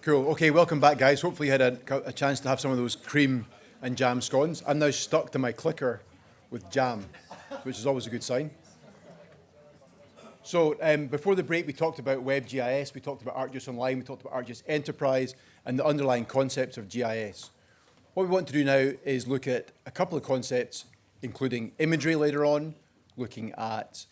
Cool. Okay, welcome back, guys. Hopefully you had a chance to have some of those cream and jam scones. I'm now stuck to my clicker with jam, which is always a good sign. So before the break, we talked about WebGIS, we talked about ArcGIS Online, we talked about ArcGIS Enterprise, and the underlying concepts of GIS. What we want to do now is look at a couple of concepts, including imagery later on, looking at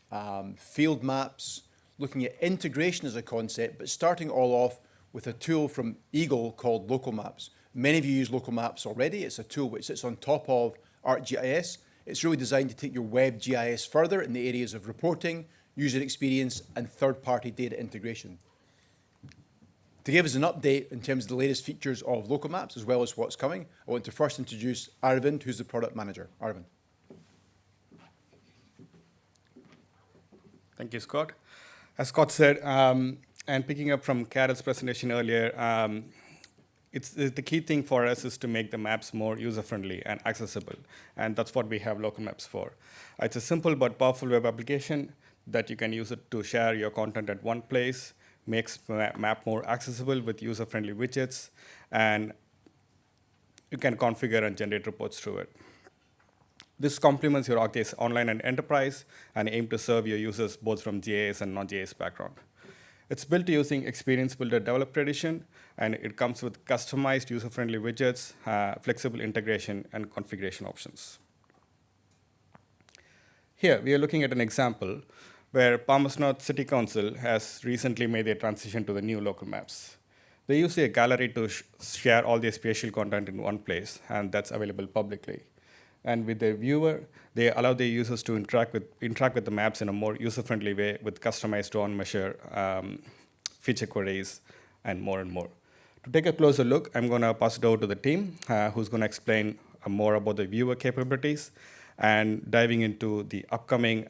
field maps, looking at integration as a concept, but starting all off with a tool from Eagle called Local Maps. Many of you use Local Maps already. It's a tool which sits on top of ArcGIS. It's really designed to take your WebGIS further in the areas of reporting, user experience, and third-party data integration. To give us an update in terms of the latest features of Local Maps, as well as what's coming, I want to first introduce Aravind, who's the product manager. Aravind. Thank you, Scott. As Scott said, and picking up from Carol's presentation earlier, the key thing for us is to make the maps more user-friendly and accessible, and that's what we have Local Maps for. It's a simple but powerful web application that you can use it to share your content at one place, makes map more accessible with user-friendly widgets, and you can configure and generate reports through it. This complements your ArcGIS Online and Enterprise and aim to serve your users both from GIS and non-GIS background. It's built using Experience Builder Developer Edition, and it comes with customized user-friendly widgets, flexible integration, and configuration options. Here, we are looking at an example where Palmerston City Council has recently made their transition to the new local maps. They use a gallery to share all their spatial content in one place, and that's available publicly. And with the viewer, they allow their users to interact with the maps in a more user-friendly way with customized on-measure feature queries and more. To take a closer look, I'm going to pass it over to the team, who's going to explain more about the viewer capabilities and diving into the upcoming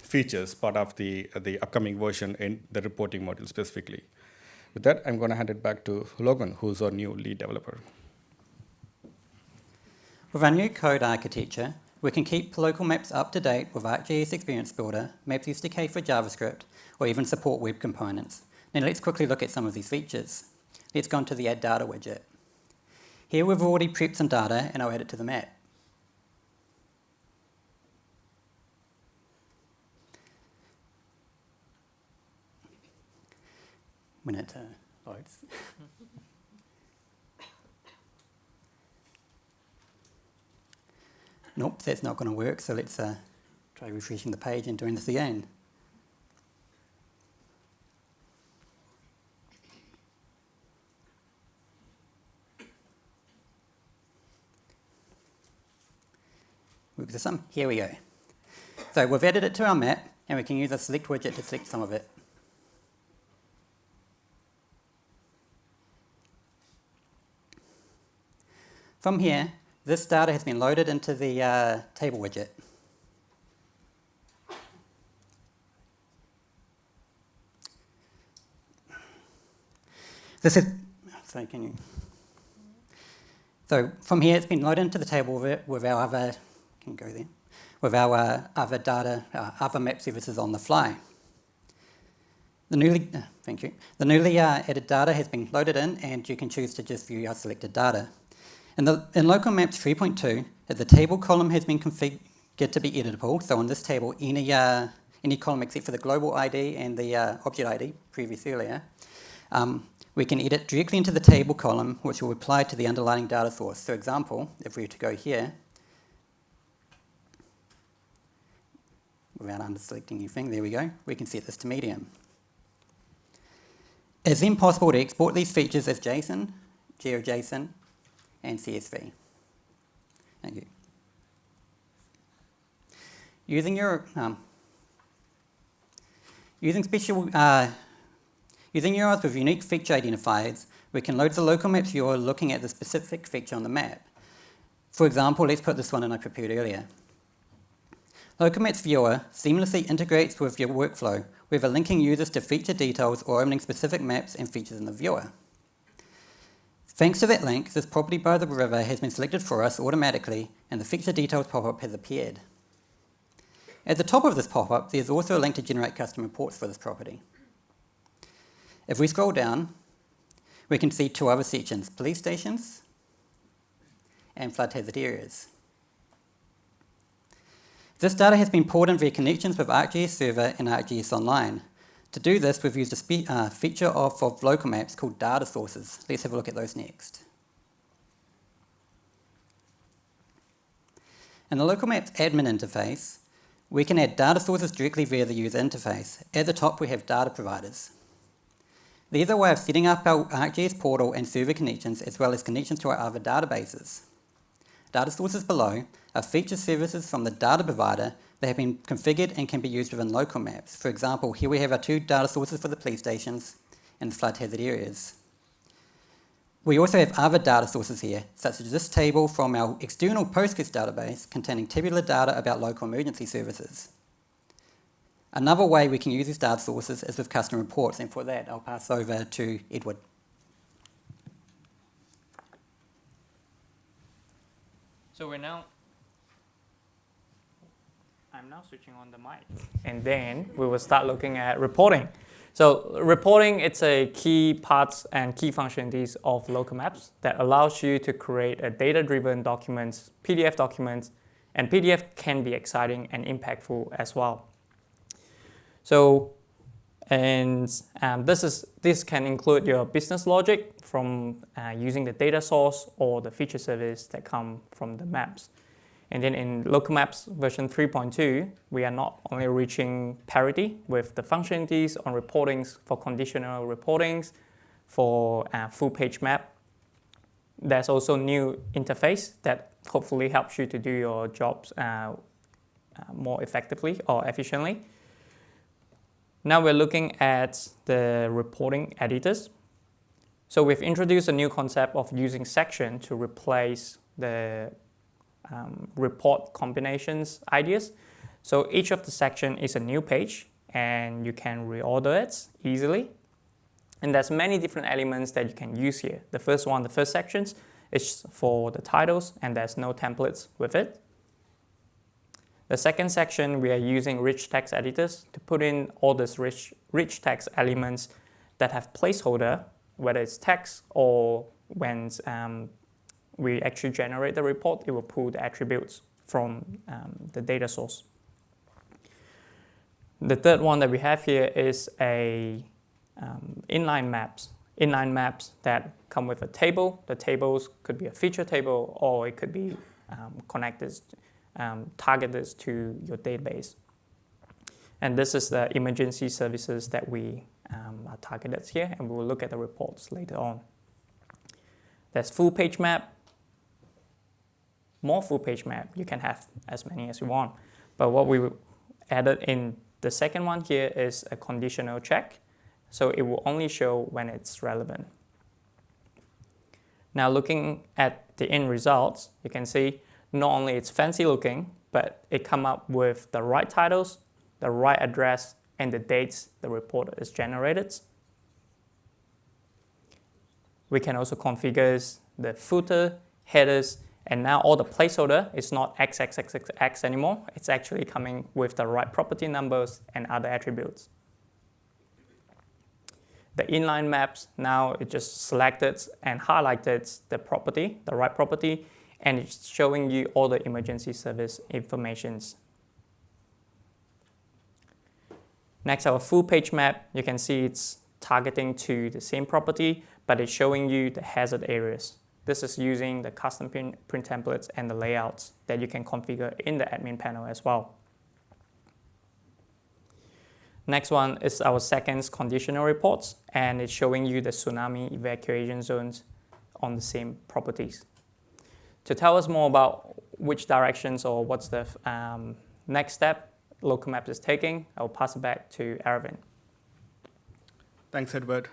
features, part of the upcoming version in the reporting module specifically. With that, I'm going to hand it back to Logan, who's our new lead developer. With our new code architecture, we can keep local maps up to date with ArcGIS Experience Builder, Maps SDK for JavaScript, or even support web components. Now let's quickly look at some of these features. Let's go into the Add Data widget. Here we've already prepped some data, and I'll add it to the map. When it loads. Nope, that's not going to work, so let's try refreshing the page and doing this again. Work this some. Here we go. So we've added it to our map, and we can use a select widget to select some of it. From here, this data has been loaded into the table widget. So from here, it's been loaded into the table with our other, with our other data, other map services on the fly. The newly added data has been loaded in, and you can choose to just view our selected data. In Local Maps 3.2, the table column has been configured to be editable. So on this table, any column except for the global ID and the object ID, previous earlier, we can edit directly into the table column, which will apply to the underlying data source. So example, if we were to go here, without under-selecting anything, there we go, we can set this to medium. It's then possible to export these features as JSON, GeoJSON, and CSV. Thank you. Using your using URLs with unique feature identifiers, we can load the local maps viewer looking at the specific feature on the map. For example, let's put this one in I prepared earlier. Local Maps Viewer seamlessly integrates with your workflow, whether linking users to feature details or opening specific maps and features in the viewer. Thanks to that link, this property by the river has been selected for us automatically, and the feature details pop-up has appeared. At the top of this pop-up, there's also a link to generate custom reports for this property. If we scroll down, we can see two other sections, police stations and flood hazard areas. This data has been pulled in via connections with ArcGIS Server and ArcGIS Online. To do this, we've used a feature of local maps called data sources. Let's have a look at those next. In the local maps admin interface, we can add data sources directly via the user interface. At the top, we have data providers. These are a way of setting up our ArcGIS portal and server connections, as well as connections to our other databases. Data sources below are feature services from the data provider that have been configured and can be used within local maps. For example, here we have our two data sources for the police stations and the flood hazard areas. We also have other data sources here, such as this table from our external Postgres database containing tabular data about local emergency services. Another way we can use these data sources is with custom reports, and for that I'll pass over to Edward. So I'm now switching on the mic, and then we will start looking at reporting. So reporting, it's a key parts and key functionalities of local maps that allows you to create a data-driven documents, PDF documents, and PDF can be exciting and impactful as well. So, this can include your business logic from using the data source or the feature service that come from the maps. And then in Local Maps version 3.2, we are not only reaching parity with the functionalities on reportings for conditional reportings, for full page map. There's also new interface that hopefully helps you to do your jobs more effectively or efficiently. Now we're looking at the reporting editors. So we've introduced a new concept of using section to replace the report combinations ideas. So each of the section is a new page and you can reorder it easily. And there's many different elements that you can use here. The first sections is for the titles and there's no templates with it. The second section, we are using rich text editors to put in all these rich text elements that have placeholder, whether it's text or when we actually generate the report, it will pull the attributes from the data source. The third one that we have here is a inline maps that come with a table. The tables could be a feature table or it could be connected, targeted to your database. And this is the emergency services that we are targeted here, and we will look at the reports later on. There's full page map. More full page map, you can have as many as you want. But what we added in the second one here is a conditional check. So it will only show when it's relevant. Now looking at the end results, you can see not only it's fancy looking, but it come up with the right titles, the right address, and the dates the report is generated. We can also configure the footer, headers, and now all the placeholder is not XXXX anymore. It's actually coming with the right property numbers and other attributes. The inline maps, now it just selected and highlighted the property, the right property, and it's showing you all the emergency service informations. Next, our full page map, you can see it's targeting to the same property, but it's showing you the hazard areas. This is using the custom print templates and the layouts that you can configure in the admin panel as well. Next one is our second conditional reports, and it's showing you the tsunami evacuation zones on the same properties. To tell us more about which directions or what's the next step Local Maps is taking, I'll pass it back to Aravind. Thanks, Edward.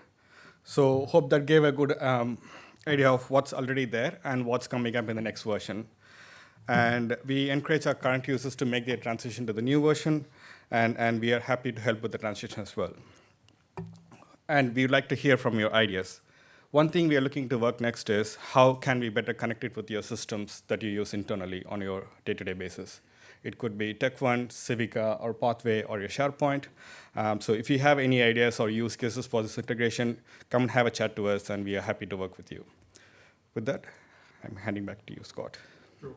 So hope that gave a good idea of what's already there and what's coming up in the next version. And we encourage our current users to make their transition to the new version, and we are happy to help with the transition as well. And we'd like to hear from your ideas. One thing we are looking to work next is how can we better connect it with your systems that you use internally on your day-to-day basis. It could be TechOne, Civica, or Pathway, or your SharePoint. So if you have any ideas or use cases for this integration, come and have a chat to us, and we are happy to work with you. With that, I'm handing back to you, Scott. Sure.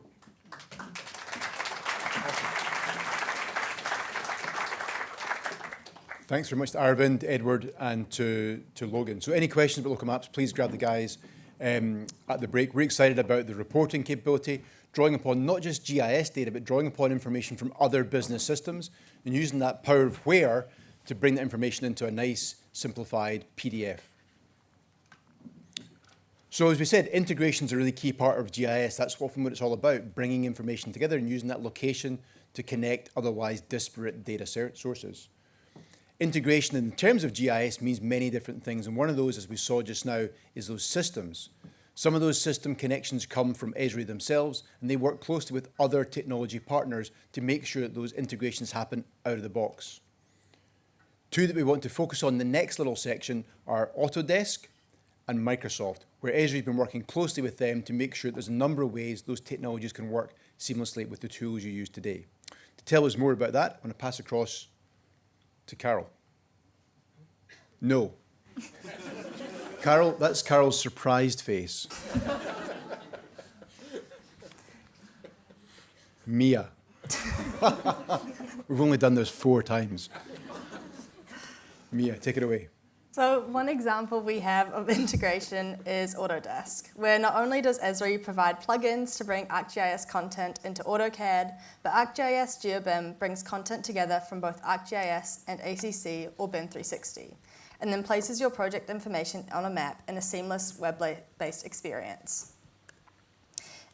Thanks very much to Arvind, Edward, and to Logan. So any questions about local maps, please grab the guys at the break. We're excited about the reporting capability, drawing upon not just GIS data, but drawing upon information from other business systems and using that power of where to bring that information into a nice, simplified PDF. So as we said, integration is a really key part of GIS. That's often what it's all about, bringing information together and using that location to connect otherwise disparate data sources. Integration in terms of GIS means many different things, and one of those, as we saw just now, is those systems. Some of those system connections come from ESRI themselves, and they work closely with other technology partners to make sure that those integrations happen out of the box. Two that we want to focus on in the next little section are Autodesk and Microsoft, where ESRI has been working closely with them to make sure there's a number of ways those technologies can work seamlessly with the tools you use today. To tell us more about that, I'm going to pass across to Carol. No. Carol, that's Carol's surprised face. Mia. We've only done this 4 times. Mia, take it away. So one example we have of integration is Autodesk, where not only does ESRI provide plugins to bring ArcGIS content into AutoCAD, but ArcGIS GeoBIM brings content together from both ArcGIS and ACC or BIM 360, and then places your project information on a map in a seamless web-based experience.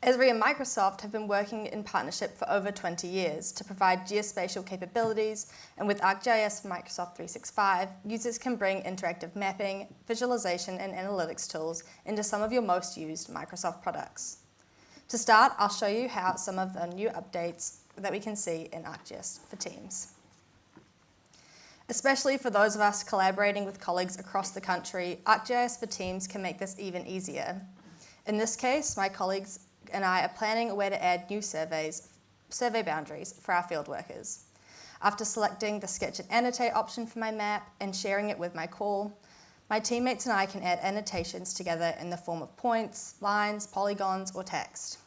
ESRI and Microsoft have been working in partnership for over 20 years to provide geospatial capabilities, and with ArcGIS for Microsoft 365, users can bring interactive mapping, visualization, and analytics tools into some of your most used Microsoft products. To start, I'll show you how some of the new updates that we can see in ArcGIS for Teams. Especially for those of us collaborating with colleagues across the country, ArcGIS for Teams can make this even easier. In this case, my colleagues and I are planning a way to add new survey boundaries for our field workers. After selecting the Sketch and Annotate option for my map and sharing it with my call, my teammates and I can add annotations together in the form of points, lines, polygons, or text.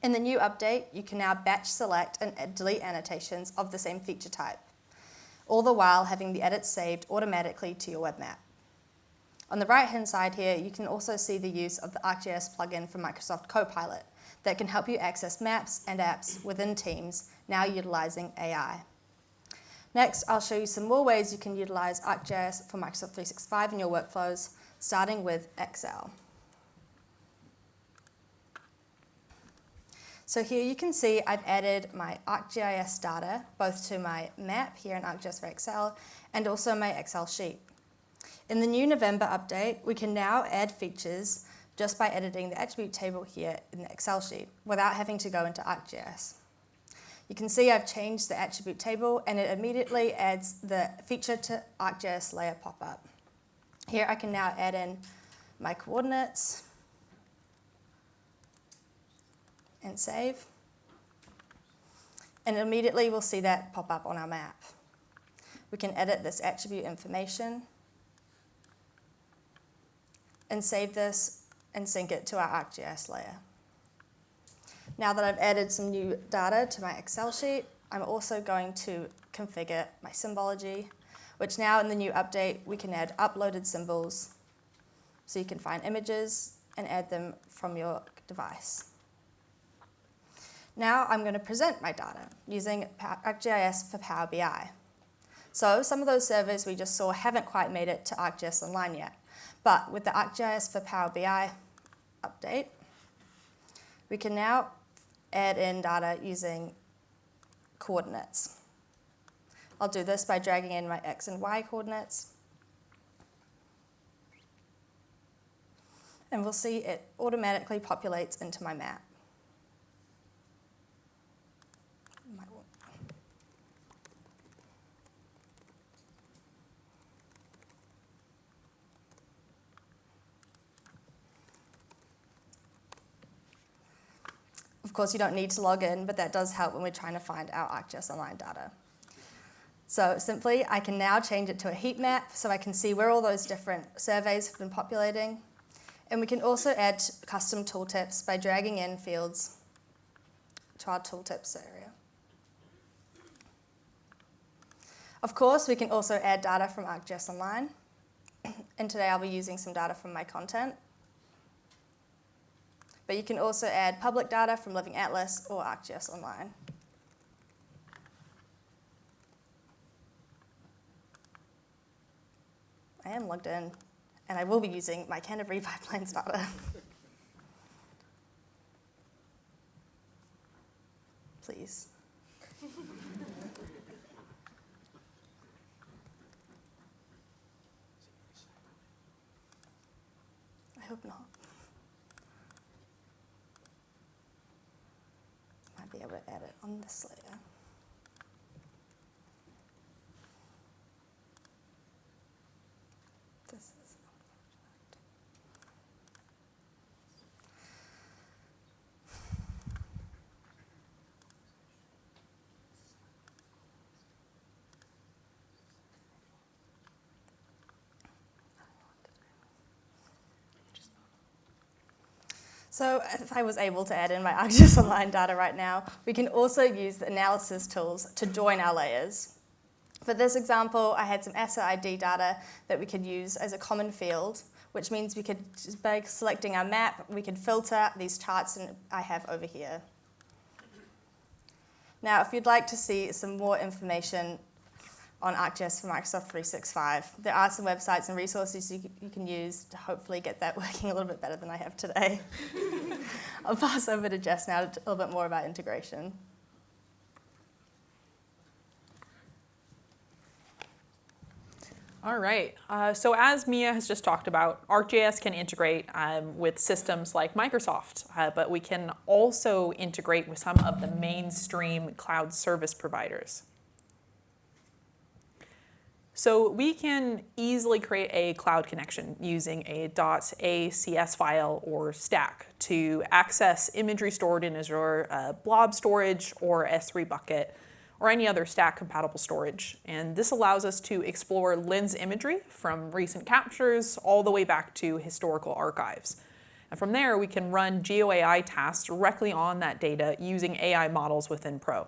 In the new update, you can now batch select and delete annotations of the same feature type, all the while having the edits saved automatically to your web map. On the right-hand side here, you can also see the use of the ArcGIS plugin from Microsoft Copilot that can help you access maps and apps within Teams, now utilizing AI. Next, I'll show you some more ways you can utilize ArcGIS for Microsoft 365 in your workflows, starting with Excel. So here you can see I've added my ArcGIS data, both to my map here in ArcGIS for Excel, and also my Excel sheet. In the new November update, we can now add features just by editing the attribute table here in the Excel sheet without having to go into ArcGIS. You can see I've changed the attribute table and it immediately adds the feature to ArcGIS layer pop-up. Here I can now add in my coordinates and save. And immediately we'll see that pop up on our map. We can edit this attribute information and save this and sync it to our ArcGIS layer. Now that I've added some new data to my Excel sheet, I'm also going to configure my symbology, which now in the new update, we can add uploaded symbols so you can find images and add them from your device. Now I'm going to present my data using ArcGIS for Power BI. So some of those surveys we just saw haven't quite made it to ArcGIS Online yet. But with the ArcGIS for Power BI update, we can now add in data using coordinates. I'll do this by dragging in my X and Y coordinates. And we'll see it automatically populates into my map. Of course, you don't need to log in, but that does help when we're trying to find our ArcGIS Online data. So simply, I can now change it to a heat map so I can see where all those different surveys have been populating. And we can also add custom tooltips by dragging in fields to our tooltips area. Of course, we can also add data from ArcGIS Online. And today I'll be using some data from my content. But you can also add public data from Living Atlas or ArcGIS Online. I am logged in, and I will be using my Canterbury Pipelines data. Please. I hope not. Might be able to add it on this layer. This is unfortunate. So if I was able to add in my ArcGIS Online data right now, we can also use the analysis tools to join our layers. For this example, I had some asset ID data that we could use as a common field, which means we could, just by selecting our map, we could filter these charts that I have over here. Now, if you'd like to see some more information on ArcGIS for Microsoft 365, there are some websites and resources you can use to hopefully get that working a little bit better than I have today. I'll pass over to Jess now to a little bit more about integration. All right, so as Mia has just talked about, ArcGIS can integrate with systems like Microsoft, but we can also integrate with some of the mainstream cloud service providers. So we can easily create a cloud connection using a .acs file or stack to access imagery stored in Azure blob storage or ESRI bucket, or any other stack-compatible storage. And this allows us to explore lens imagery from recent captures all the way back to historical archives. And from there, we can run GeoAI tasks directly on that data using AI models within Pro.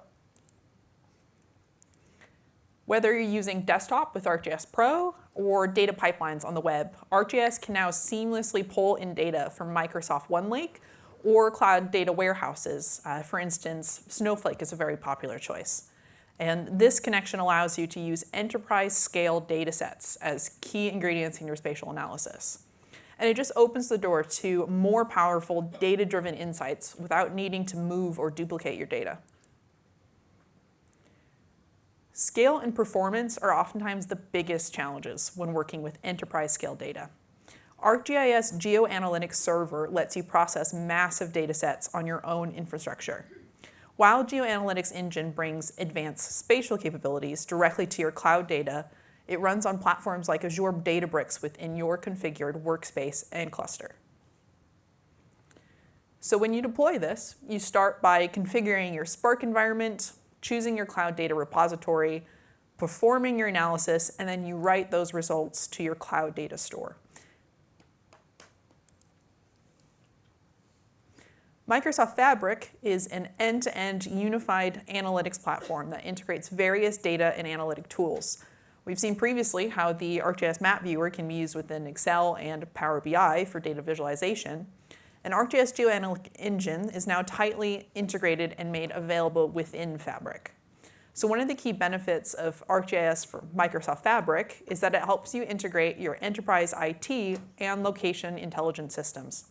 Whether you're using desktop with ArcGIS Pro or data pipelines on the web, ArcGIS can now seamlessly pull in data from Microsoft OneLake or cloud data warehouses. For instance, Snowflake is a very popular choice. And this connection allows you to use enterprise-scale data sets as key ingredients in your spatial analysis. And it just opens the door to more powerful data-driven insights without needing to move or duplicate your data. Scale and performance are oftentimes the biggest challenges when working with enterprise-scale data. ArcGIS GeoAnalytics Server lets you process massive data sets on your own infrastructure. While GeoAnalytics Engine brings advanced spatial capabilities directly to your cloud data, it runs on platforms like Azure Databricks within your configured workspace and cluster. So when you deploy this, you start by configuring your Spark environment, choosing your cloud data repository, performing your analysis, and then you write those results to your cloud data store. Microsoft Fabric is an end-to-end unified analytics platform that integrates various data and analytic tools. We've seen previously how the ArcGIS Map Viewer can be used within Excel and Power BI for data visualization. And ArcGIS GeoAnalytic Engine is now tightly integrated and made available within Fabric. So one of the key benefits of ArcGIS for Microsoft Fabric is that it helps you integrate your enterprise IT and location intelligence systems.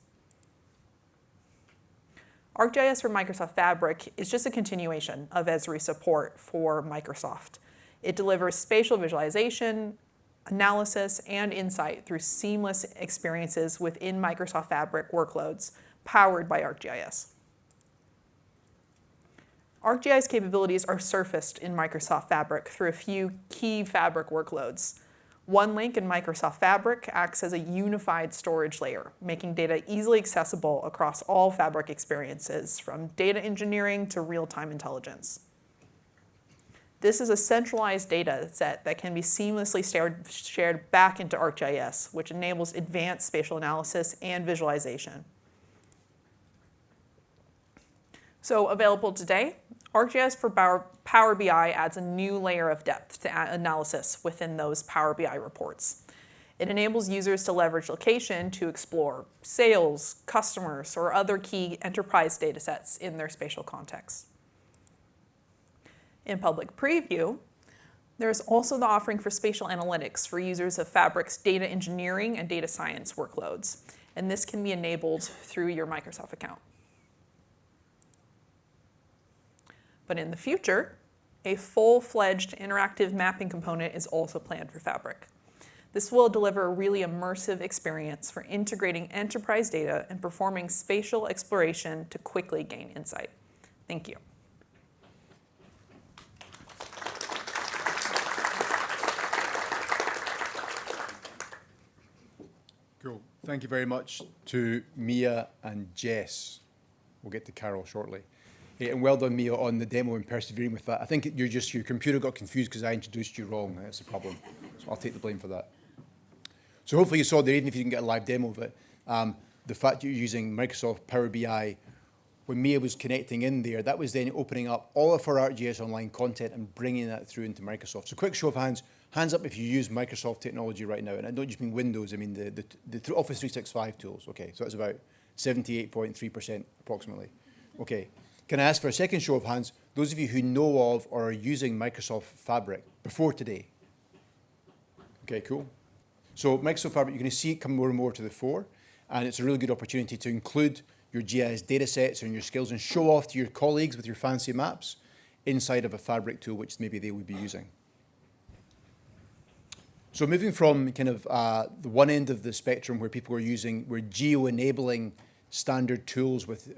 ArcGIS for Microsoft Fabric is just a continuation of ESRI support for Microsoft. It delivers spatial visualization, analysis, and insight through seamless experiences within Microsoft Fabric workloads powered by ArcGIS. ArcGIS capabilities are surfaced in Microsoft Fabric through a few key Fabric workloads. One link in Microsoft Fabric acts as a unified storage layer, making data easily accessible across all Fabric experiences, from data engineering to real-time intelligence. This is a centralized data set that can be seamlessly shared back into ArcGIS, which enables advanced spatial analysis and visualization. So available today, ArcGIS for Power BI adds a new layer of depth to analysis within those Power BI reports. It enables users to leverage location to explore sales, customers, or other key enterprise data sets in their spatial context. In public preview, there's also the offering for spatial analytics for users of Fabric's data engineering and data science workloads, and this can be enabled through your Microsoft account. But in the future, a full-fledged interactive mapping component is also planned for Fabric. This will deliver a really immersive experience for integrating enterprise data and performing spatial exploration to quickly gain insight. Thank you. Cool. Thank you very much to Mia and Jess. We'll get to Carol shortly. Hey, and well done, Mia, on the demo and persevering with that. I think your computer got confused because I introduced you wrong. That's the problem. So I'll take the blame for that. So hopefully you saw there, even if you didn't get a live demo of it, the fact you're using Microsoft Power BI, when Mia was connecting in there, that was then opening up all of our ArcGIS Online content and bringing that through into Microsoft. So quick show of hands. Hands up if you use Microsoft technology right now. And I don't just mean Windows, I mean the Office 365 tools. Okay, so that's about 78.3% approximately. Okay. Can I ask for a second show of hands, those of you who know of or are using Microsoft Fabric before today? Okay, cool. So Microsoft Fabric, you're going to see it come more and more to the fore, and it's a really good opportunity to include your GIS data sets and your skills and show off to your colleagues with your fancy maps inside of a Fabric tool, which maybe they would be using. So moving from kind of the one end of the spectrum where people we're geo-enabling standard tools with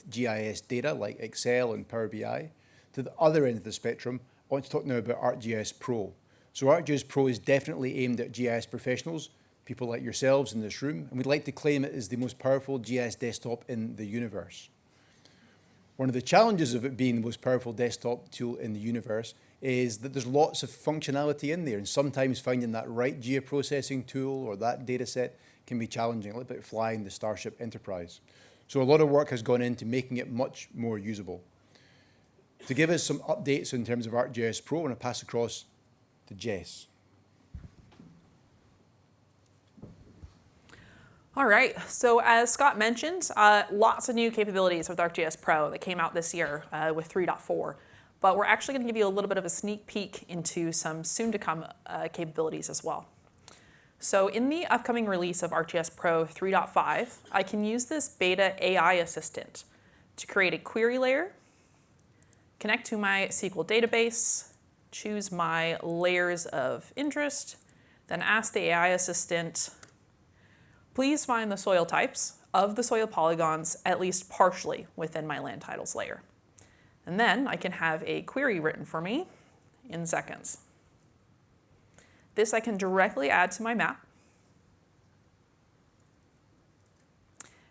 GIS data like Excel and Power BI, to the other end of the spectrum, I want to talk now about ArcGIS Pro. So ArcGIS Pro is definitely aimed at GIS professionals, people like yourselves in this room, and we'd like to claim it as the most powerful GIS desktop in the universe. One of the challenges of it being the most powerful desktop tool in the universe is that there's lots of functionality in there, and sometimes finding that right geoprocessing tool or that data set can be challenging, a little bit flying the Starship Enterprise. So a lot of work has gone into making it much more usable. To give us some updates in terms of ArcGIS Pro, I want to pass across to Jess. All right, so as Scott mentioned, lots of new capabilities with ArcGIS Pro that came out this year with 3.4. But we're actually going to give you a little bit of a sneak peek into some soon-to-come capabilities as well. So in the upcoming release of ArcGIS Pro 3.5, I can use this beta AI assistant to create a query layer, connect to my SQL database, choose my layers of interest, then ask the AI assistant, please find the soil types of the soil polygons at least partially within my land titles layer. And then I can have a query written for me in seconds. This I can directly add to my map.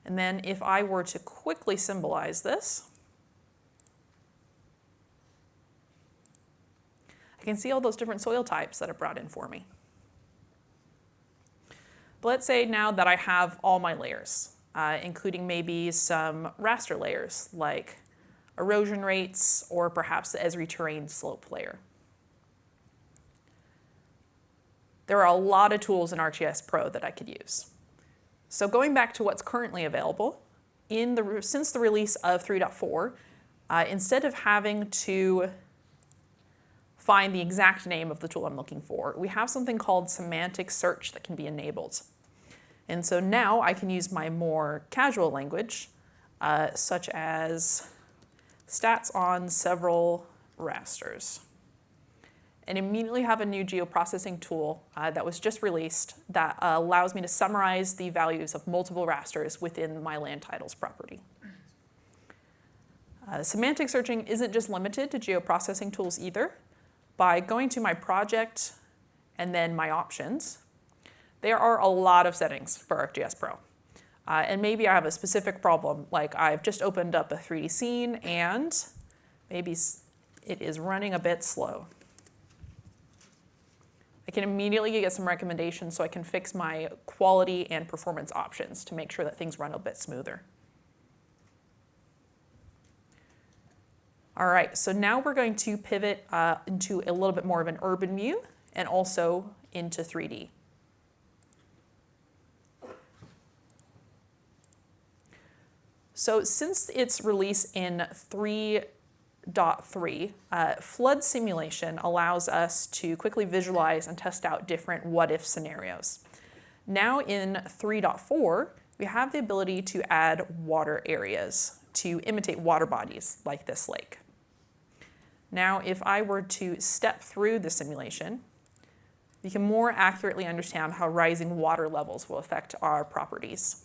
And then if I were to quickly symbolize this, I can see all those different soil types that it brought in for me. But let's say now that I have all my layers, including maybe some raster layers like erosion rates or perhaps the ESRI terrain slope layer. There are a lot of tools in ArcGIS Pro that I could use. So going back to what's currently available, since the release of 3.4, instead of having to find the exact name of the tool I'm looking for, we have something called semantic search that can be enabled. And so now I can use my more casual language, such as stats on several rasters, and immediately have a new geoprocessing tool that was just released that allows me to summarize the values of multiple rasters within my land titles property. Semantic searching isn't just limited to geoprocessing tools either. By going to my project and then my options, there are a lot of settings for ArcGIS Pro. And maybe I have a specific problem, like I've just opened up a 3D scene and maybe it is running a bit slow. I can immediately get some recommendations so I can fix my quality and performance options to make sure that things run a bit smoother. All right, so now we're going to pivot into a little bit more of an urban view and also into 3D. So since its release in 3.3, flood simulation allows us to quickly visualize and test out different what-if scenarios. Now in 3.4, we have the ability to add water areas to imitate water bodies like this lake. Now, if I were to step through the simulation, we can more accurately understand how rising water levels will affect our properties.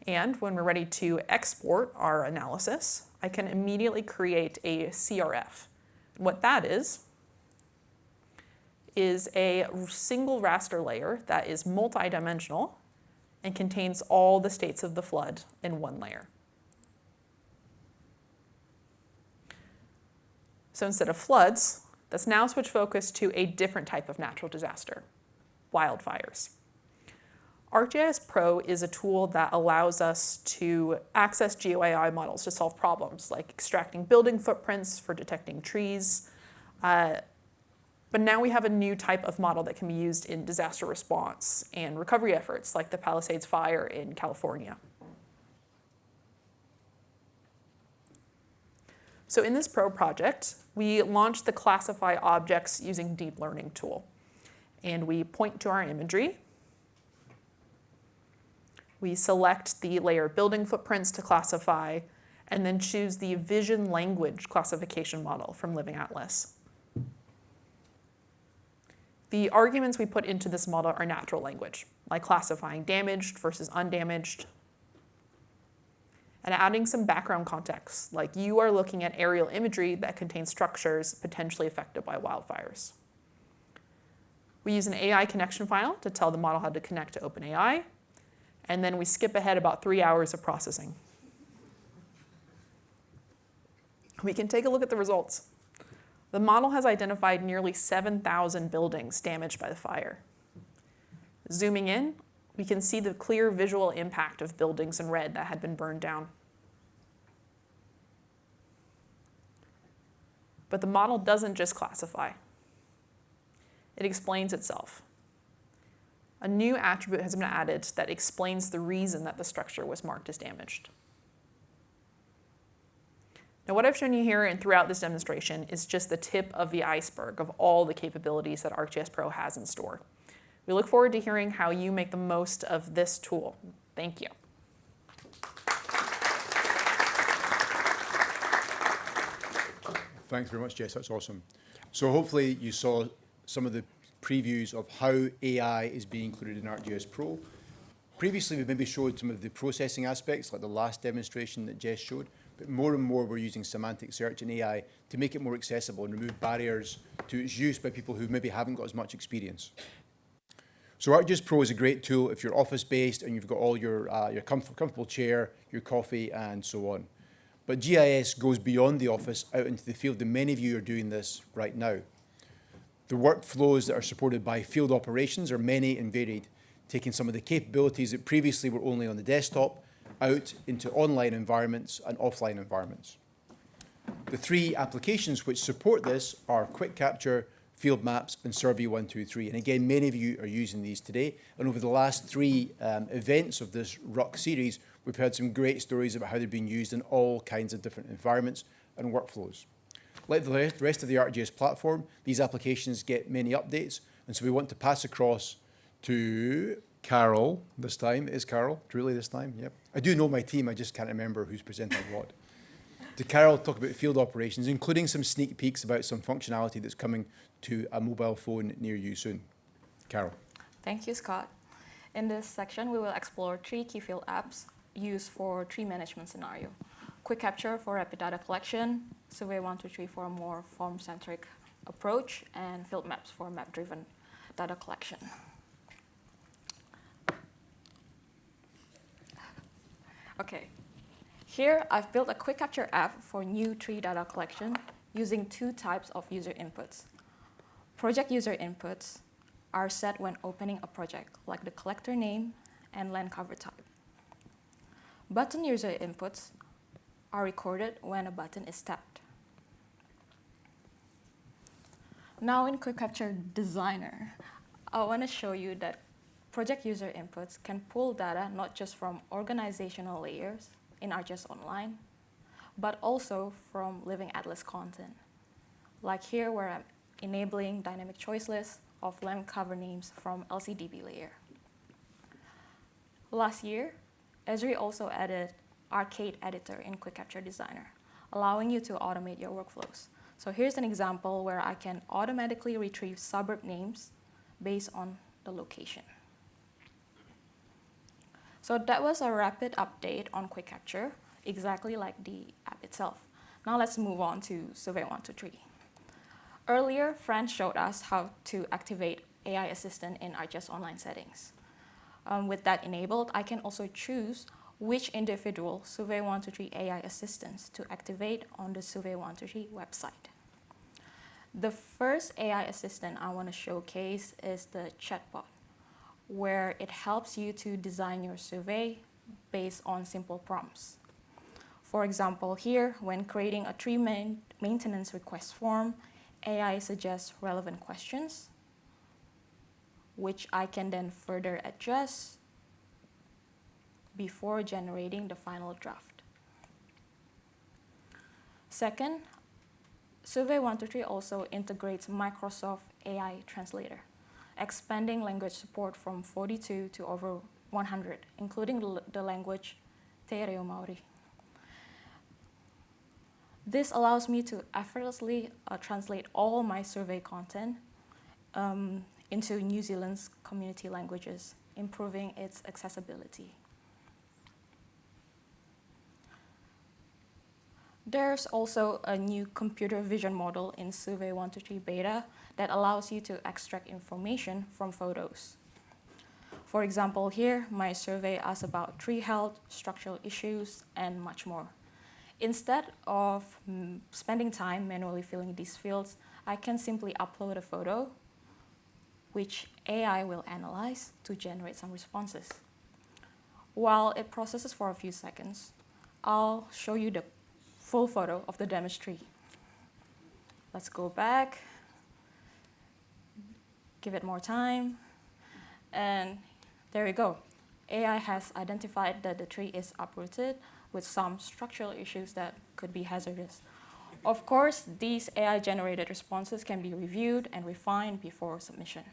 And when we're ready to export our analysis, I can immediately create a CRF. What that is a single raster layer that is multidimensional and contains all the states of the flood in one layer. So instead of floods, let's now switch focus to a different type of natural disaster, wildfires. ArcGIS Pro is a tool that allows us to access GeoAI models to solve problems like extracting building footprints for detecting trees. But now we have a new type of model that can be used in disaster response and recovery efforts like the Palisades fire in California. So in this Pro project, we launched the Classify Objects using Deep Learning tool. And we point to our imagery. We select the layer building footprints to classify, and then choose the vision language classification model from Living Atlas. The arguments we put into this model are natural language, like classifying damaged versus undamaged, and adding some background context, like you are looking at aerial imagery that contains structures potentially affected by wildfires. We use an AI connection file to tell the model how to connect to OpenAI, and then we skip ahead about 3 hours of processing. We can take a look at the results. The model has identified nearly 7,000 buildings damaged by the fire. Zooming in, we can see the clear visual impact of buildings in red that had been burned down. But the model doesn't just classify. It explains itself. A new attribute has been added that explains the reason that the structure was marked as damaged. Now, what I've shown you here and throughout this demonstration is just the tip of the iceberg of all the capabilities that ArcGIS Pro has in store. We look forward to hearing how you make the most of this tool. Thank you. Thanks very much, Jess. That's awesome. So hopefully you saw some of the previews of how AI is being included in ArcGIS Pro. Previously, we maybe showed some of the processing aspects, like the last demonstration that Jess showed, but more and more we're using semantic search and AI to make it more accessible and remove barriers to its use by people who maybe haven't got as much experience. So ArcGIS Pro is a great tool if you're office-based and you've got all your comfortable chair, your coffee, and so on. But GIS goes beyond the office out into the field, and many of you are doing this right now. The workflows that are supported by field operations are many and varied, taking some of the capabilities that previously were only on the desktop out into online environments and offline environments. The three applications which support this are Quick Capture, Field Maps, and Survey 123. And again, many of you are using these today. And over the last three events of this RUC series, we've heard some great stories about how they're being used in all kinds of different environments and workflows. Like the rest of the ArcGIS platform, these applications get many updates. And so we want to pass across to Carol this time. Is Carol truly this time? Yep. I do know my team. I just can't remember who's presenting what. To Carol, talk about field operations, including some sneak peeks about some functionality that's coming to a mobile phone near you soon. Carol. Thank you, Scott. In this section, we will explore 3 key field apps used for tree management scenario. Quick Capture for rapid data collection, Survey 123 for a more form-centric approach, and field maps for map-driven data collection. Okay, here I've built a quick capture app for new tree data collection using two types of user inputs. Project user inputs are set when opening a project, like the collector name and land cover type. Button user inputs are recorded when a button is tapped. Now in Quick Capture Designer, I want to show you that project user inputs can pull data not just from organizational layers in ArcGIS Online, but also from Living Atlas content. Like here where I'm enabling dynamic choice lists of land cover names from LCDB layer. Last year, ESRI also added Arcade Editor in Quick Capture Designer, allowing you to automate your workflows. So here's an example where I can automatically retrieve suburb names based on the location. So that was a rapid update on Quick Capture, exactly like the app itself. Now let's move on to Survey 123. Earlier, Fran showed us how to activate AI Assistant in ArcGIS Online settings. With that enabled, I can also choose which individual Survey 123 AI assistants to activate on the Survey 123 website. The first AI assistant I want to showcase is the chatbot, where it helps you to design your survey based on simple prompts. For example, here, when creating a tree maintenance request form, AI suggests relevant questions, which I can then further adjust before generating the final draft. Second, Survey 123 also integrates Microsoft AI Translator, expanding language support from 42 to over 100, including the language Te Reo Maori. This allows me to effortlessly translate all my survey content into New Zealand's community languages, improving its accessibility. There's also a new computer vision model in Survey 123 beta that allows you to extract information from photos. For example, here, my survey asks about tree health, structural issues, and much more. Instead of spending time manually filling these fields, I can simply upload a photo, which AI will analyze to generate some responses. While it processes for a few seconds, I'll show you the full photo of the damaged tree. Let's go back, give it more time, and there we go. AI has identified that the tree is uprooted with some structural issues that could be hazardous. Of course, these AI-generated responses can be reviewed and refined before submission.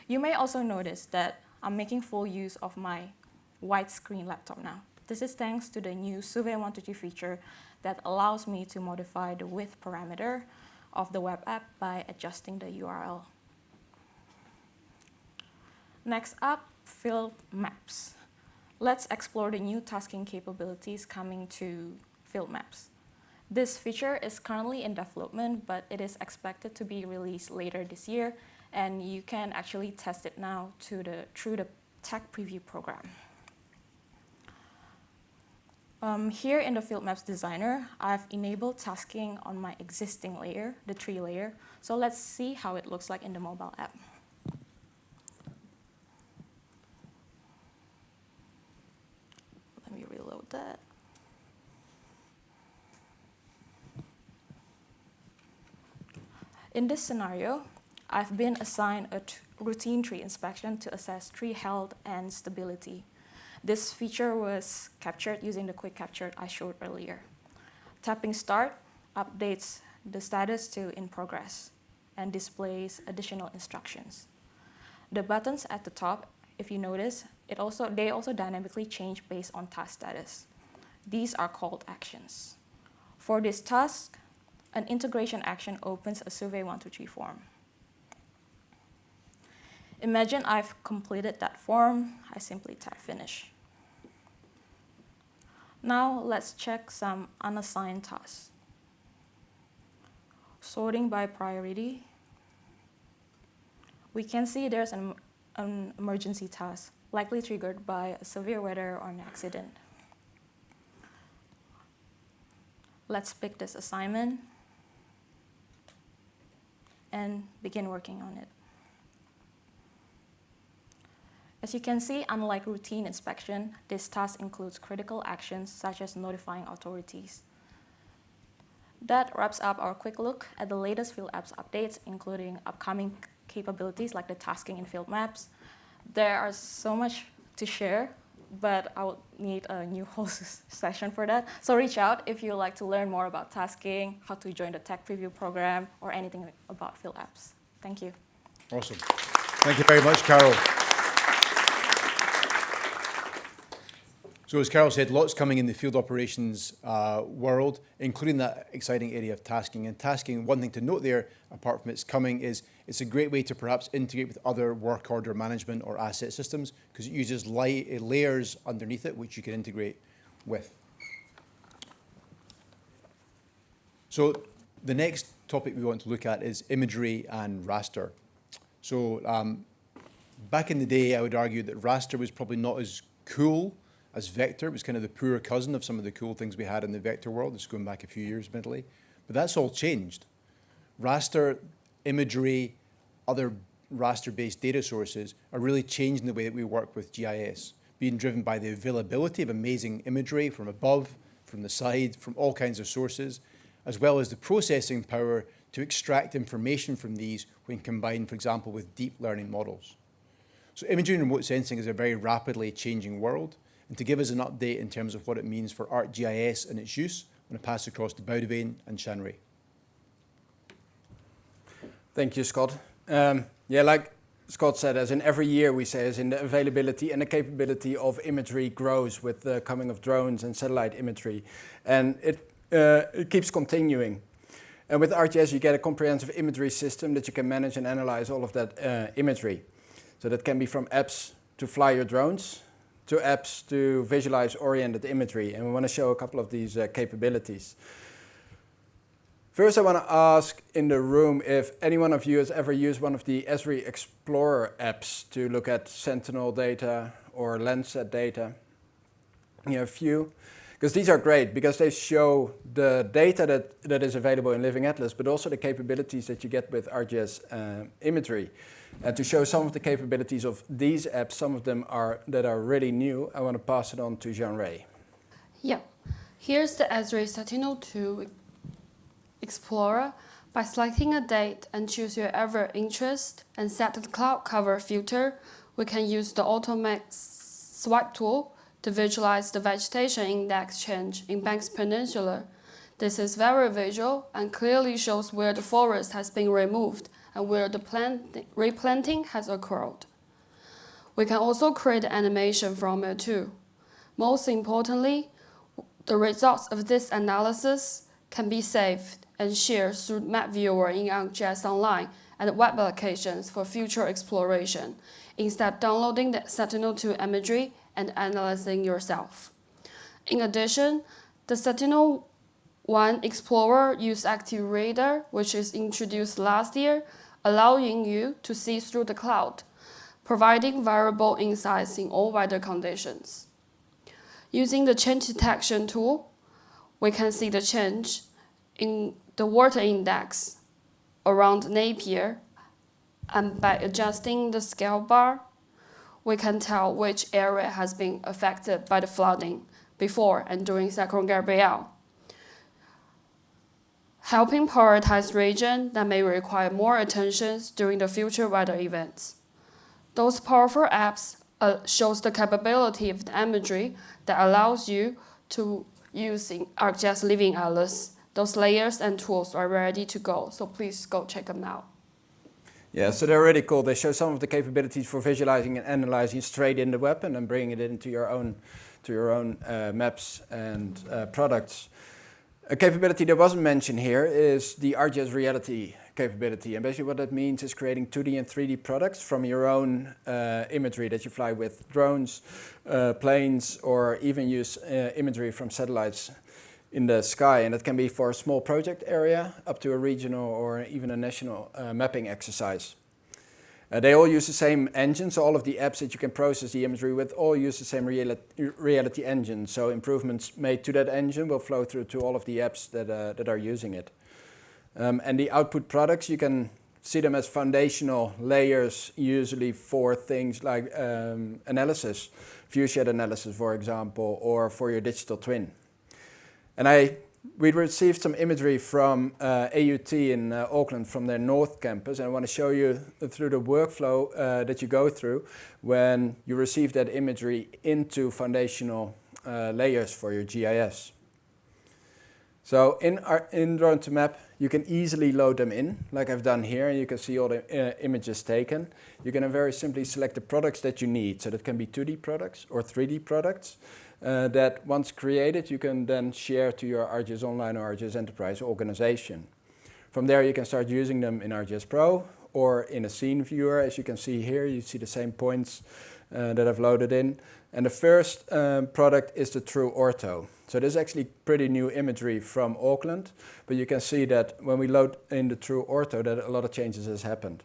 You may also notice that I'm making full use of my widescreen laptop now. This is thanks to the new Survey 123 feature that allows me to modify the width parameter of the web app by adjusting the URL. Next up, field maps. Let's explore the new tasking capabilities coming to field maps. This feature is currently in development, but it is expected to be released later this year, and you can actually test it now through the tech preview program. Here in the Field Maps Designer, I've enabled tasking on my existing layer, the tree layer. So let's see how it looks like in the mobile app. Let me reload that. In this scenario, I've been assigned a routine tree inspection to assess tree health and stability. This feature was captured using the quick capture I showed earlier. Tapping Start updates the status to in progress and displays additional instructions. The buttons at the top, if you notice, they also dynamically change based on task status. These are called actions. For this task, an integration action opens a Survey 123 form. Imagine I've completed that form. I simply tap Finish. Now let's check some unassigned tasks. sorting by priority, we can see there's an emergency task likely triggered by a severe weather or an accident. Let's pick this assignment and begin working on it. As you can see, unlike routine inspection, this task includes critical actions such as notifying authorities. That wraps up our quick look at the latest field apps updates, including upcoming capabilities like the tasking in field maps. There are so much to share, but I would need a new whole session for that. So reach out if you'd like to learn more about tasking, how to join the tech preview program, or anything about field apps. Thank you. Awesome. Thank you very much, Carol. So as Carol said, lots coming in the field operations world, including that exciting area of tasking. And tasking, one thing to note there, apart from it's coming, is it's a great way to perhaps integrate with other work order management or asset systems, because it uses layers underneath it, which you can integrate with. So the next topic we want to look at is imagery and raster. So back in the day, I would argue that raster was probably not as cool as vector. It was kind of the poorer cousin of some of the cool things we had in the vector world. It's going back a few years, admittedly. But that's all changed. Raster, imagery, other raster-based data sources are really changing the way that we work with GIS, being driven by the availability of amazing imagery from above, from the side, from all kinds of sources, as well as the processing power to extract information from these when combined, for example, with deep learning models. So imagery and remote sensing is a very rapidly changing world. And to give us an update in terms of what it means for ArcGIS and its use, I'm going to pass across to Boudewijn and Shanrui. Thank you, Scott. Yeah, like Scott said, as in every year we say, as in the availability and the capability of imagery grows with the coming of drones and satellite imagery. And it keeps continuing. And with ArcGIS, you get a comprehensive imagery system that you can manage and analyze all of that imagery. So that can be from apps to fly your drones, to apps to visualize oriented imagery. And we want to show a couple of these capabilities. First, I want to ask in the room if any one of you has ever used one of the ESRI Explorer apps to look at Sentinel data or Landsat data. You have a few. Because these are great, because they show the data that is available in Living Atlas, but also the capabilities that you get with ArcGIS imagery. And to show some of the capabilities of these apps, some of them that are really new, I want to pass it on to Jean-Ray. Yeah, here's the ESRI Sentinel-2 Explorer. By selecting a date and choose your area interest and set the cloud cover filter, we can use the automatic swipe tool to visualize the vegetation index change in Banks Peninsula. This is very visual and clearly shows where the forest has been removed and where the replanting has occurred. We can also create animation from it too. Most importantly, the results of this analysis can be saved and shared through Map Viewer in ArcGIS Online and web applications for future exploration, instead of downloading the Sentinel-2 imagery and analyzing yourself. In addition, the Sentinel-1 Explorer uses Active Radar, which is introduced last year, allowing you to see through the cloud, providing variable insights in all weather conditions. Using the change detection tool, we can see the change in the water index around Napier, and by adjusting the scale bar, we can tell which area has been affected by the flooding before and during Cyclone Gabrielle, helping prioritize regions that may require more attention during the future weather events. Those powerful apps shows the capability of the imagery that allows you to use in ArcGIS Living Atlas. Those layers and tools are ready to go, so please go check them out. Yeah, so they're really cool. They show some of the capabilities for visualizing and analyzing straight in the web and then bringing it into your own maps and products. A capability that wasn't mentioned here is the ArcGIS Reality capability. And basically what that means is creating 2D and 3D products from your own imagery that you fly with drones, planes, or even use imagery from satellites. in the sky, and that can be for a small project area up to a regional or even a national mapping exercise. They all use the same engine, so all of the apps that you can process the imagery with all use the same reality engine. So improvements made to that engine will flow through to all of the apps that are using it. And the output products, you can see them as foundational layers, usually for things like analysis, viewshed analysis, for example, or for your digital twin. And we received some imagery from AUT in Auckland from their North campus, and I want to show you through the workflow that you go through when you receive that imagery into foundational layers for your GIS. So in Drone to Map, you can easily load them in, like I've done here, and you can see all the images taken. You can very simply select the products that you need, so that can be 2D products or 3D products. That once created, you can then share to your ArcGIS Online or ArcGIS Enterprise organization. From there, you can start using them in ArcGIS Pro or in a scene viewer. As you can see here, you see the same points that I've loaded in. And the first product is the True Ortho. So this is actually pretty new imagery from Auckland, but you can see that when we load in the True Ortho, that a lot of changes has happened.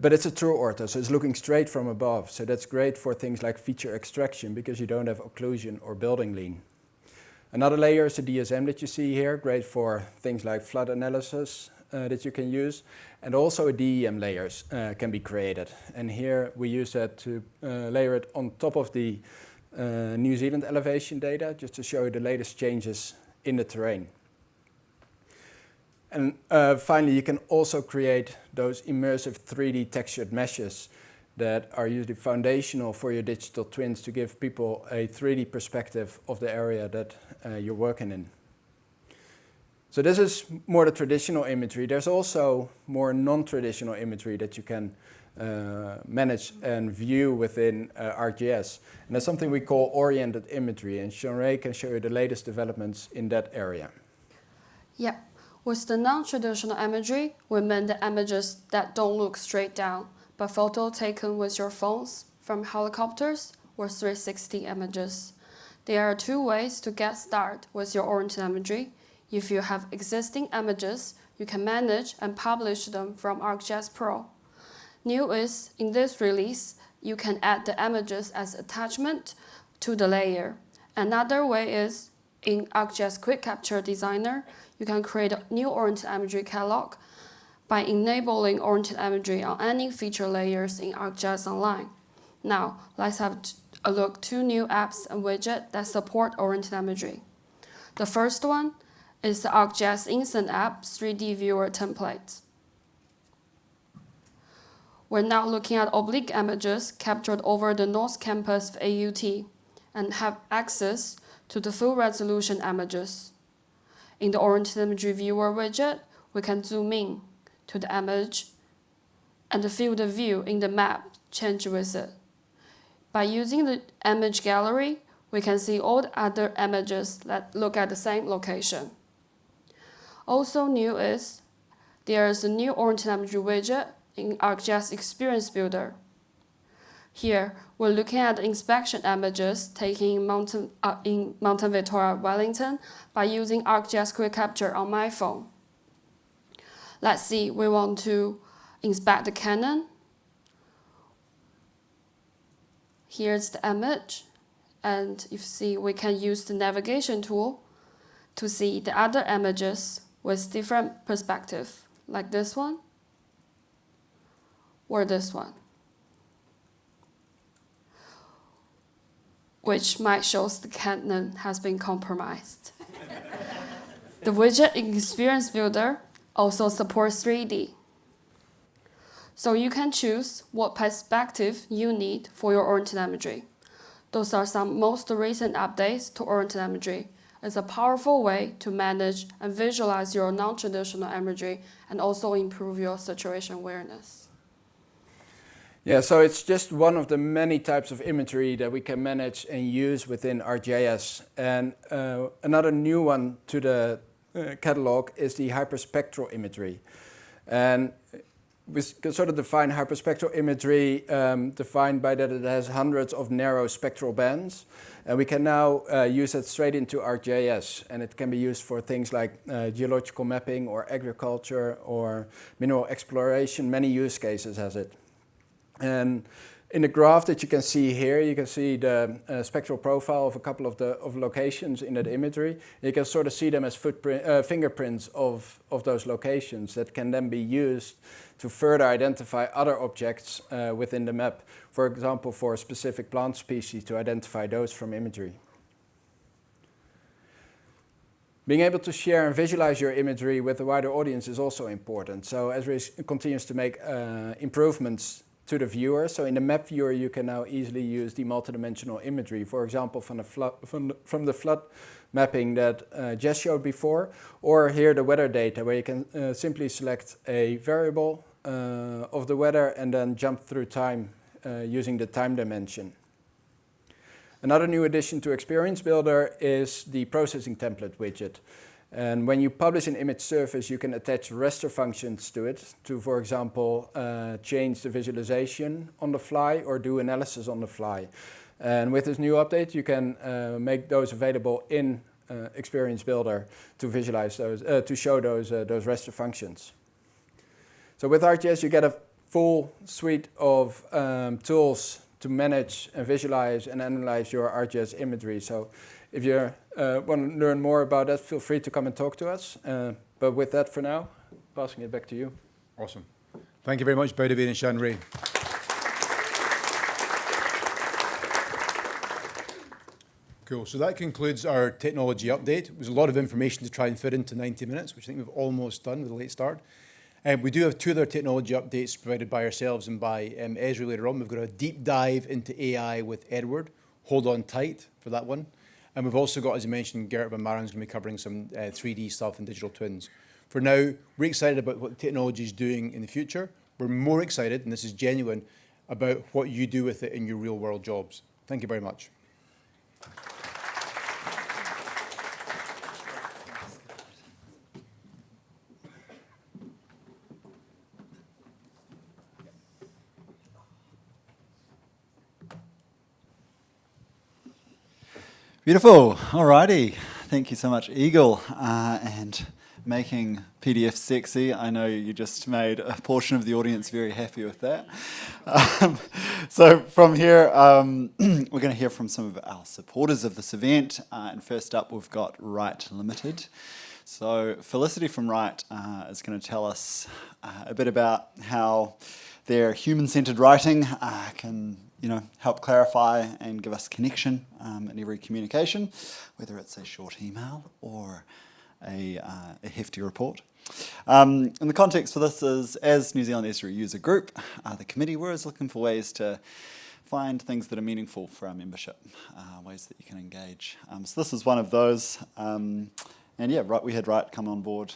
But it's a true ortho, so it's looking straight from above. So that's great for things like feature extraction because you don't have occlusion or building lean. Another layer is the DSM that you see here, great for things like flood analysis that you can use. And also a DEM layers can be created. And here we use that to layer it on top of the New Zealand elevation data, just to show you the latest changes in the terrain. And finally, you can also create those immersive 3D textured meshes that are usually foundational for your digital twins to give people a 3D perspective of the area that you're working in. So this is more the traditional imagery. There's also more non-traditional imagery that you can manage and view within ArcGIS. And that's something we call oriented imagery. And Jean-Ray can show you the latest developments in that area. Yeah. With the non-traditional imagery, we mean the images that don't look straight down, but photos taken with your phones from helicopters or 360 images. There are two ways to get started with your oriented imagery. If you have existing images, you can manage and publish them from ArcGIS Pro. New is, in this release, you can add the images as attachment to the layer. Another way is, in ArcGIS Quick Capture Designer, you can create a new oriented imagery catalog by enabling oriented imagery on any feature layers in ArcGIS Online. Now, let's have a look at two new apps and widgets that support oriented imagery. The first one is the ArcGIS Instant app 3D Viewer template. We're now looking at oblique images captured over the North Campus of AUT and have access to the full resolution images. In the Oriented Imagery Viewer widget, we can zoom in to the image and feel the view in the map change with it. By using the image gallery, we can see all the other images that look at the same location. Also new is, there is a new Oriented Imagery widget in ArcGIS Experience Builder. Here, we're looking at inspection images taken in Mountain Victoria, Wellington by using ArcGIS Quick Capture on my phone. Let's see, we want to inspect the cannon. Here's the image, and you see we can use the navigation tool to see the other images with different perspective, like this one or this one, which might show the cannon has been compromised. The widget in Experience Builder also supports 3D. So you can choose what perspective you need for your oriented imagery. Those are some most recent updates to oriented imagery. It's a powerful way to manage and visualize your non-traditional imagery and also improve your situation awareness. Yeah, so it's just one of the many types of imagery that we can manage and use within ArcGIS. And another new one to the catalog is the hyperspectral imagery. And we can sort of define hyperspectral imagery, defined by that it has hundreds of narrow spectral bands. And we can now use it straight into ArcGIS, and it can be used for things like geological mapping or agriculture or mineral exploration. Many use cases has it. And in the graph that you can see here, you can see the spectral profile of a couple of locations in that imagery. You can sort of see them as fingerprints of those locations that can then be used to further identify other objects within the map. For example, for a specific plant species, to identify those from imagery. Being able to share and visualize your imagery with a wider audience is also important. So ESRI continues to make improvements to the viewer. So in the map viewer, you can now easily use the multidimensional imagery, for example, from the flood mapping that Jess showed before, or here the weather data, where you can simply select a variable of the weather and then jump through time using the time dimension. Another new addition to Experience Builder is the processing template widget. And when you publish an image surface, you can attach raster functions to it to, for example, change the visualization on the fly or do analysis on the fly. And with this new update, you can make those available in Experience Builder to visualize those, to show those raster functions. So with ArcGIS, you get a full suite of tools to manage and visualize and analyze your ArcGIS imagery. So if you want to learn more about that, feel free to come and talk to us. But with that for now, passing it back to you. Awesome. Thank you very much, Boudewijn and Shan-Ray. Cool. So that concludes our technology update. It was a lot of information to try and fit into 90 minutes, which I think we've almost done with a late start. We do have two other technology updates provided by ourselves and by ESRI later on. We've got a deep dive into AI with Edward. Hold on tight for that one. And we've also got, as you mentioned, Gerrit van Maren's going to be covering some 3D stuff and digital twins. For now, we're excited about what technology is doing in the future. We're more excited, and this is genuine, about what you do with it in your real world jobs. Thank you very much. Beautiful. Alrighty. Thank you so much, Eagle, and making PDF sexy. I know you just made a portion of the audience very happy with that. So from here, we're going to hear from some of our supporters of this event. And first up, we've got Write Limited. So Felicity from Write is going to tell us a bit about how their human-centered writing can help clarify and give us connection in every communication, whether it's a short email or a hefty report. And the context for this is, as New Zealand ESRI user group, the committee, we're always looking for ways to find things that are meaningful for our membership, ways that you can engage. So this is one of those. And yeah, we had Write come on board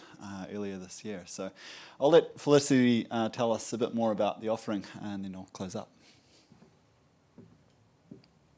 earlier this year. So I'll let Felicity tell us a bit more about the offering, and then I'll close up.